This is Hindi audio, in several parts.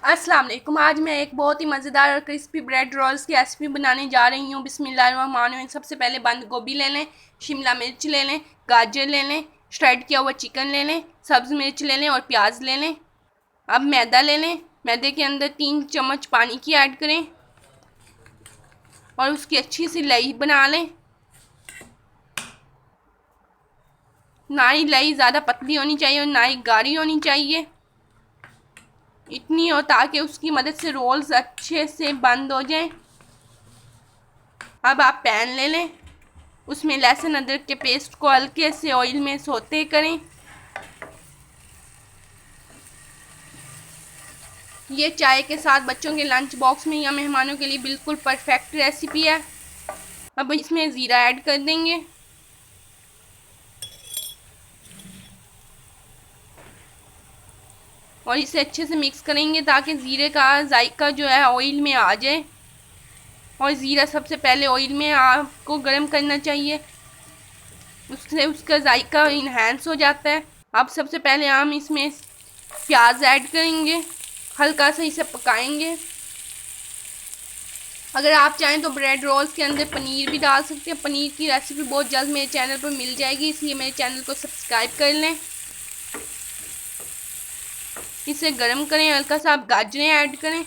अस्सलाम वालेकुम। आज मैं एक बहुत ही मज़ेदार और क्रिस्पी ब्रेड रोल्स की रेसिपी बनाने जा रही हूँ। बिस्मिल्लाहिर्रहमानिर्रहीम। सबसे पहले बंद गोभी ले लें, शिमला मिर्च ले लें, गाजर ले लें, श्रेड किया हुआ चिकन ले लें, सब्ज़ मिर्च ले लें और प्याज ले लें। अब मैदा ले लें, मैदे के अंदर 3 चम्मच पानी की ऐड करें और उसकी अच्छी सी लई बना लें। ना ही लई ज़्यादा पतली होनी चाहिए और ना ही गाढ़ी होनी चाहिए, इतनी हो ताकि उसकी मदद से रोल्स अच्छे से बंद हो जाएं। अब आप पैन ले लें, उसमें लहसुन अदरक के पेस्ट को हल्के से ऑयल में सौते करें। ये चाय के साथ बच्चों के लंच बॉक्स में या मेहमानों के लिए बिल्कुल परफेक्ट रेसिपी है। अब इसमें ज़ीरा ऐड कर देंगे और इसे अच्छे से मिक्स करेंगे ताकि ज़ीरे का जायका जो है ऑयल में आ जाए। और ज़ीरा सबसे पहले ऑयल में आपको गर्म करना चाहिए, उससे उसका जायका इन्हेंस हो जाता है। अब सबसे पहले हम इसमें प्याज ऐड करेंगे, हल्का सा इसे पकाएंगे। अगर आप चाहें तो ब्रेड रोल्स के अंदर पनीर भी डाल सकते हैं। पनीर की रेसिपी बहुत जल्द मेरे चैनल पर मिल जाएगी, इसलिए मेरे चैनल को सब्सक्राइब कर लें। इसे गर्म करें, हल्का सा आप गाजरें ऐड करें।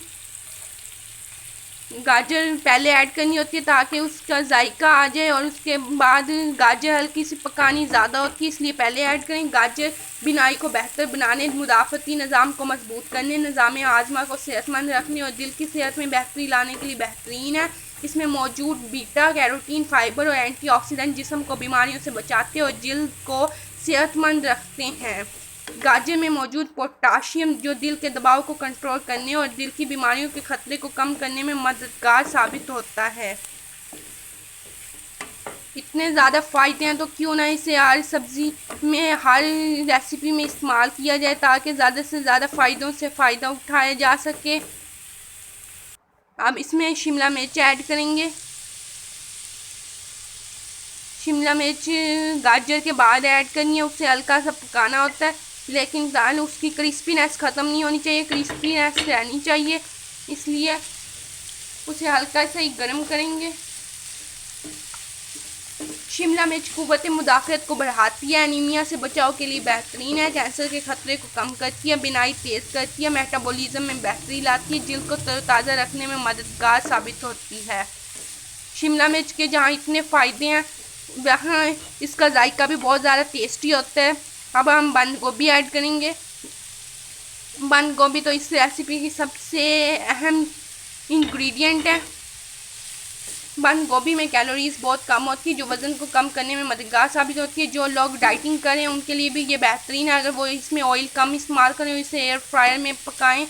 गाजर पहले ऐड करनी होती है ताकि उसका जायका आ जाए और उसके बाद गाजर हल्की सी पकानी ज़्यादा होती है, इसलिए पहले ऐड करें। गाजर बिनाई को बेहतर बनाने, मुदाफ़ती निज़ाम को मजबूत करने, निज़ाम आज़मा को सेहतमंद रखने और दिल की सेहत में बेहतरी लाने के लिए बेहतरीन है। इसमें मौजूद बीटा कैरोटीन, फाइबर और एंटीऑक्सीडेंट जिस्म को बीमारियों से बचाते और जल्द को सेहतमंद रखते हैं। गाजर में मौजूद पोटाशियम जो दिल के दबाव को कंट्रोल करने और दिल की बीमारियों के खतरे को कम करने में मददगार साबित होता है। इतने ज़्यादा फ़ायदे हैं तो क्यों ना इसे हर सब्ज़ी में, हर रेसिपी में इस्तेमाल किया जाए ताकि ज़्यादा से ज़्यादा फ़ायदों से फ़ायदा उठाया जा सके। अब इसमें शिमला मिर्च ऐड करेंगे। शिमला मिर्च गाजर के बाद ऐड करनी है, उससे हल्का सा पकाना होता है, लेकिन दाल उसकी क्रिस्पीनेस ख़त्म नहीं होनी चाहिए, क्रिस्पीनेस रहनी चाहिए, इसलिए उसे हल्का सा ही गर्म करेंगे। शिमला मिर्च क़ुव्वत मुदाफ़अत को बढ़ाती है, एनीमिया से बचाव के लिए बेहतरीन है, कैंसर के ख़तरे को कम करती है, बिनाई तेज़ करती है, मेटाबॉलिज्म में बेहतरी लाती है, जल्द को तरोताज़ा रखने में मददगार साबित होती है। शिमला मिर्च के जहाँ इतने फ़ायदे हैं वहाँ इसका जायका भी बहुत ज़्यादा टेस्टी होता है। अब हम बंद गोभी ऐड करेंगे। बंद गोभी तो इस रेसिपी की सबसे अहम इंग्रेडिएंट है। बंद गोभी में कैलोरीज बहुत कम होती है जो वज़न को कम करने में मददगार साबित होती है। जो लोग डाइटिंग करें उनके लिए भी ये बेहतरीन है। अगर वो इसमें ऑयल कम इस्तेमाल करें, इसे एयर फ्रायर में पकाएं,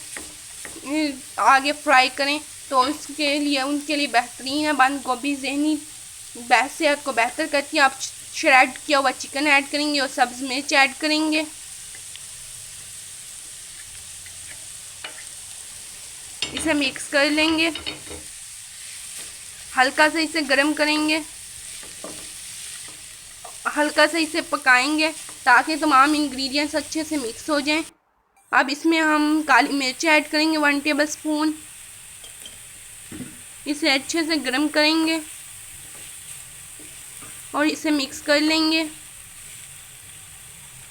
आगे फ्राई करें तो इसके लिए उनके लिए बेहतरीन है। बंद गोभी ज़हनी सेहत को बेहतर करती है। आप श्रेड किया हुआ चिकन ऐड करेंगे और सब्ज़ मिर्च ऐड करेंगे। इसे मिक्स कर लेंगे, हल्का सा इसे गर्म करेंगे, हल्का सा इसे पकाएंगे ताकि तमाम इंग्रेडिएंट्स अच्छे से मिक्स हो जाएं। अब इसमें हम काली मिर्च ऐड करेंगे 1 टेबल स्पून। इसे अच्छे से गर्म करेंगे और इसे मिक्स कर लेंगे।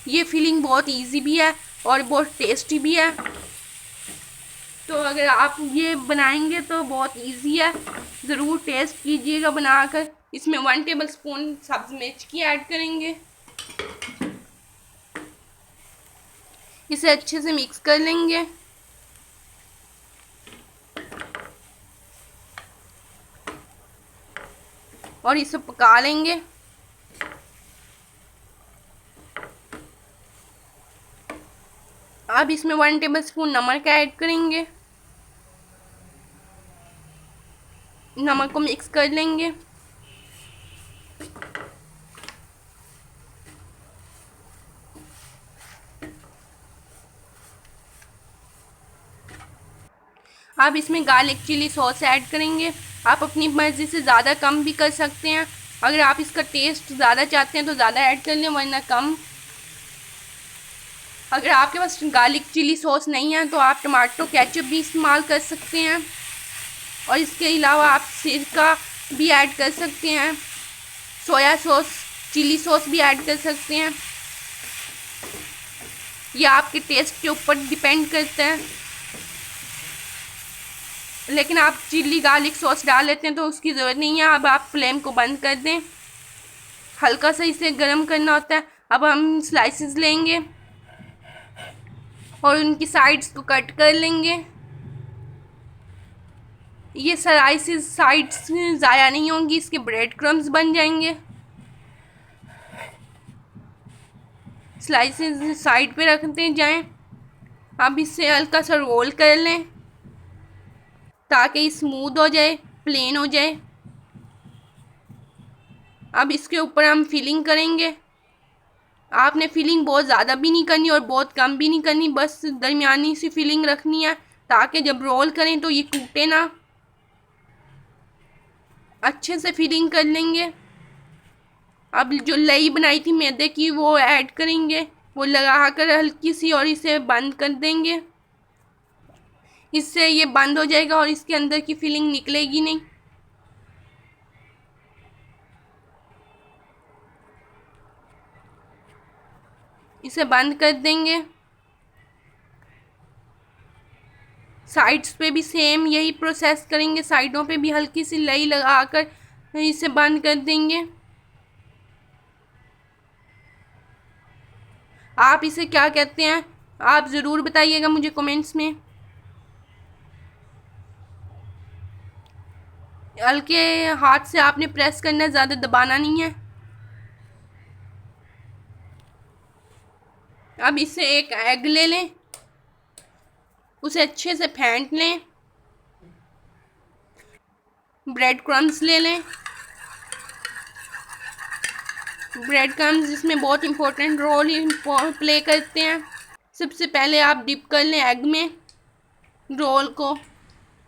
ये फीलिंग बहुत इजी भी है और बहुत टेस्टी भी है, तो अगर आप ये बनाएंगे तो बहुत इजी है, ज़रूर टेस्ट कीजिएगा बनाकर। इसमें 1 टेबल स्पून सब्ज़ मिर्च की ऐड करेंगे, इसे अच्छे से मिक्स कर लेंगे और इसे पका लेंगे। अब इसमें 1 टेबल स्पून नमक ऐड करेंगे, नमक को मिक्स कर लेंगे। अब इसमें गार्लिक चिली सॉस ऐड करेंगे। आप अपनी मर्ज़ी से ज़्यादा कम भी कर सकते हैं, अगर आप इसका टेस्ट ज़्यादा चाहते हैं तो ज़्यादा ऐड कर लें, वरना कम। अगर आपके पास गार्लिक चिली सॉस नहीं है तो आप टमाटो केचप भी इस्तेमाल कर सकते हैं, और इसके अलावा आप सिरका भी ऐड कर सकते हैं, सोया सॉस, चिली सॉस भी ऐड कर सकते हैं। यह आपके टेस्ट के ऊपर डिपेंड करता है। लेकिन आप चिल्ली गार्लिक सॉस डाल लेते हैं तो उसकी ज़रूरत नहीं है। अब आप फ्लेम को बंद कर दें, हल्का सा इसे गर्म करना होता है। अब हम स्लाइसेस लेंगे और उनकी साइड्स को कट कर लेंगे। ये स्लाइसेस साइड्स ज़ाया नहीं होंगी, इसके ब्रेड क्रम्स बन जाएंगे। स्लाइसेस साइड पे रखते जाएं। अब इसे हल्का सा रोल कर लें ताकि स्मूथ हो जाए, प्लेन हो जाए। अब इसके ऊपर हम फिलिंग करेंगे। आपने फिलिंग बहुत ज़्यादा भी नहीं करनी और बहुत कम भी नहीं करनी, बस दरमियानी सी फिलिंग रखनी है ताकि जब रोल करें तो ये टूटे ना। अच्छे से फिलिंग कर लेंगे। अब जो लई बनाई थी मैदे की वो ऐड करेंगे, वो लगा कर हल्की सी, और इसे बंद कर देंगे। इससे ये बंद हो जाएगा और इसके अंदर की फिलिंग निकलेगी नहीं। इसे बंद कर देंगे। साइड्स पे भी सेम यही प्रोसेस करेंगे, साइडों पे भी हल्की सी लई लगाकर इसे बंद कर देंगे। आप इसे क्या कहते हैं आप ज़रूर बताइएगा मुझे कमेंट्स में। हल्के हाथ से आपने प्रेस करना है, ज़्यादा दबाना नहीं है। अब इससे एक एग ले लें, उसे अच्छे से फेंट लें। ब्रेड क्रम्स ले लें। ब्रेड क्रम्स इसमें बहुत इम्पोर्टेंट रोल प्ले करते हैं। सबसे पहले आप डिप कर लें एग में रोल को,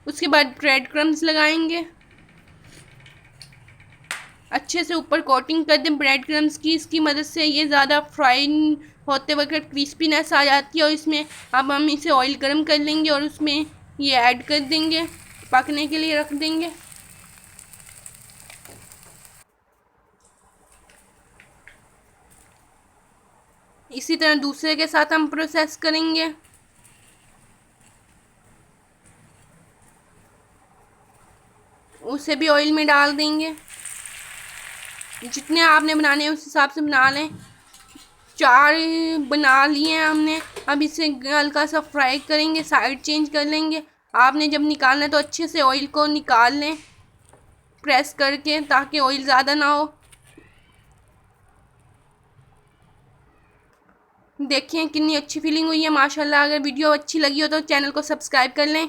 उसके बाद ब्रेड क्रम्स लगाएंगे। अच्छे से ऊपर कोटिंग कर दें ब्रेड क्रम्स की। इसकी मदद से ये ज़्यादा फ्राई होते वक्त क्रिस्पीनेस आ जाती है। और इसमें अब हम इसे ऑयल गर्म कर लेंगे और उसमें ये ऐड कर देंगे, पकने के लिए रख देंगे। इसी तरह दूसरे के साथ हम प्रोसेस करेंगे। उसे भी ऑयल में डाल देंगे। जितने आपने बनाने हैं उस हिसाब से बना लें। 4 बना लिए हैं हमने। अब इसे हल्का सा फ्राई करेंगे, साइड चेंज कर लेंगे। आपने जब निकालना है तो अच्छे से ऑयल को निकाल लें प्रेस करके, ताकि ऑयल ज़्यादा ना हो। देखिए कितनी अच्छी फीलिंग हुई है माशाल्लाह। अगर वीडियो अच्छी लगी हो तो चैनल को सब्सक्राइब कर लें।